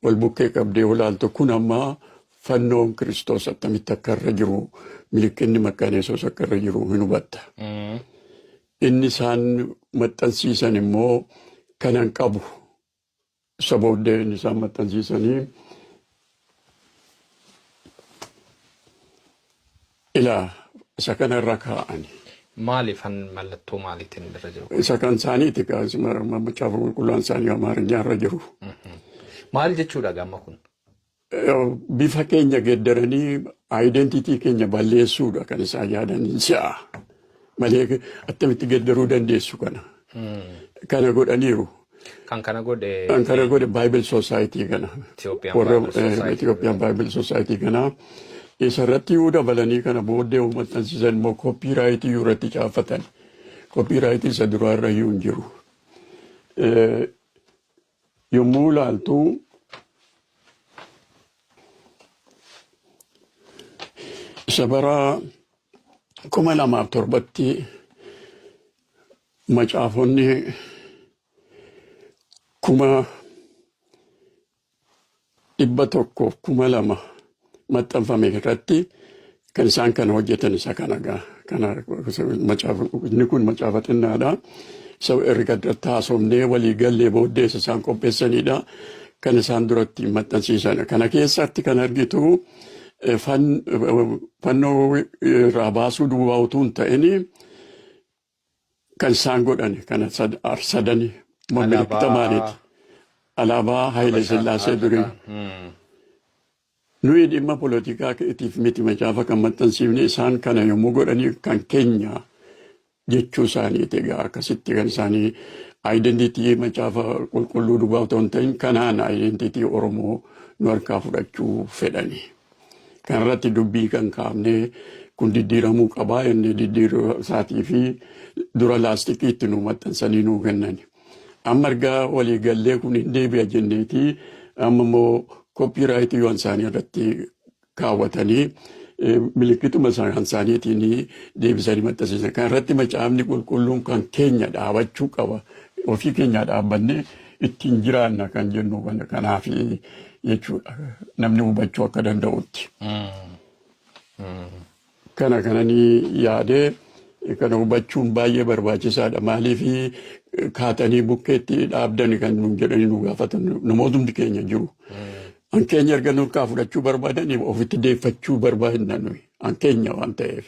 والبكي قبدي ولالتو كن أما فنون كريستوس أتمت كرجرو ملكني مكان يسوس كرجرو منو بتا إني سان متنسيسان مو كان قبو سبب ده إني سان متنسيساني إلى سكن الركعاني مالي فن ملتو مالي تندرجو سكن ثاني تكاز ما بتشافوا كلان ثاني أمار جارجرو مال جتشو لغا ما كن bifa keenya geddaranii identitii keenya balleessuudha kan isaa yaadan si'a malee attamitti geddaruu dandeessu kana godhaniiru kan kana godhe Bible Society kana Ethiopian Bible Society kana isarratti dabalanii kana booddee uummatansiisan immoo copyrightii irratti caafatan copyrightii isa duraarra hin jiru yommuu laaltu sabara kuma lamaaf torbatti macaafonni kuma 100 maxxanfame irratti kan isaan kana hojjetan isa kanagaa kana macaafni kun macaafa xinnaadha isa erga taasofnee walii gallee booddee isaan qopheessanidha kan isaan duratti maxxansiisan kana keessatti kan argitu fannoo irraa baasuu duwwaa utuu hin ta'in kan isaan godhan kana sadani mallattoo maaliiti alaabaa Haayile Sillaasee durii nuyi dhimma poolitikaa keetiif miti macaafa kan maxxansiifne isaan kana yommuu godhanii kan keenya jechuu isaaniiti egaa akkasitti kan isaanii identitii macaafa qulqulluu duwwaa utuu hin ta'in kanaan identitii Oromoo nu harkaa fudhachuu fedhani. Kanarratti dubbii kan kaafne kun diddiiramuu qabaa inni diddiiruu isaatii fi dura laastikiitti nu maxxansanii nuu kennan. Amma ergaa walii gallee kun hin deebi'a jenneeti amma immoo copyrightii waan isaanii irratti kaawwatanii milikkituma isaaniitiin deebisanii maxxansiisan. Kanarratti macaafni qulqulluun kan keenya dhaabachuu qaba. Ofii keenya dhaabbanne ittiin jiraanna kan jennu kanaaf jechuudha namni hubachuu akka danda'utti. Kana kananii yaadee kana hubachuun baay'ee barbaachisaadha maaliif kaatanii bukkeetti dhaabdan kan nu jedhanii nu gaafatan namootni keenya jiru. An keenya erga nurkaa fudhachuu barbaadanii ofitti deeffachuu barbaadna nuyi an keenya waan ta'eef.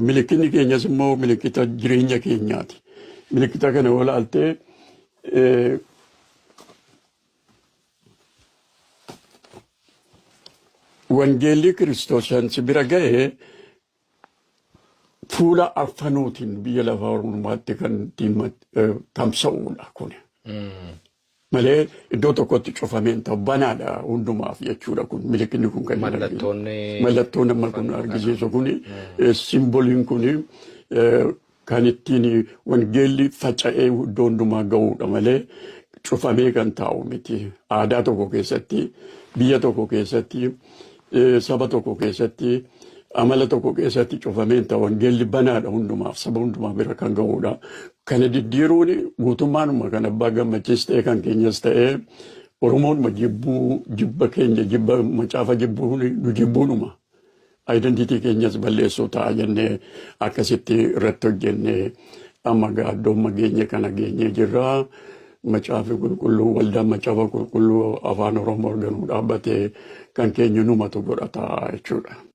Milikinni keenyas immoo milikita jireenya keenyaati. Milikita kana olaaltee Wangeelli Kiristoosan sibira ga'ee fuula arfanuutiin biyya lafaa Oromooti kan tamsa'uudha kun. Malee iddoo tokkotti cufameen ta'u banaadha hundumaaf jechuudha kun milikinni kun kan mallattoon amma kun argisiisu kun simboliin kun kan ittiin wangeelli faca'ee iddoo hundumaa ga'uudha malee cufamee kan taa'u miti aadaa tokko keessatti biyya tokko keessatti saba tokko keessatti amala tokko keessatti cufameen ta'u wangeelli banaadha hundumaaf saba hundumaa bira kan ga'uudha. Kana diddiiruun guutummaanuma kan abbaa gammachiis ta'e kan keenyas ta'e Oromoon jibba keenya jibba macaafa nu jibbuunuma. Identitii keenyas balleessuu ta'a jennee akkasitti irratti hojjennee amma gaaddoomma geenye kana geenyee jirra. Macaafa qulqulluu waldaan macaafa qulqulluu afaan Oromoo arganuu dhaabbatee kan keenya numatu godhata jechuudha.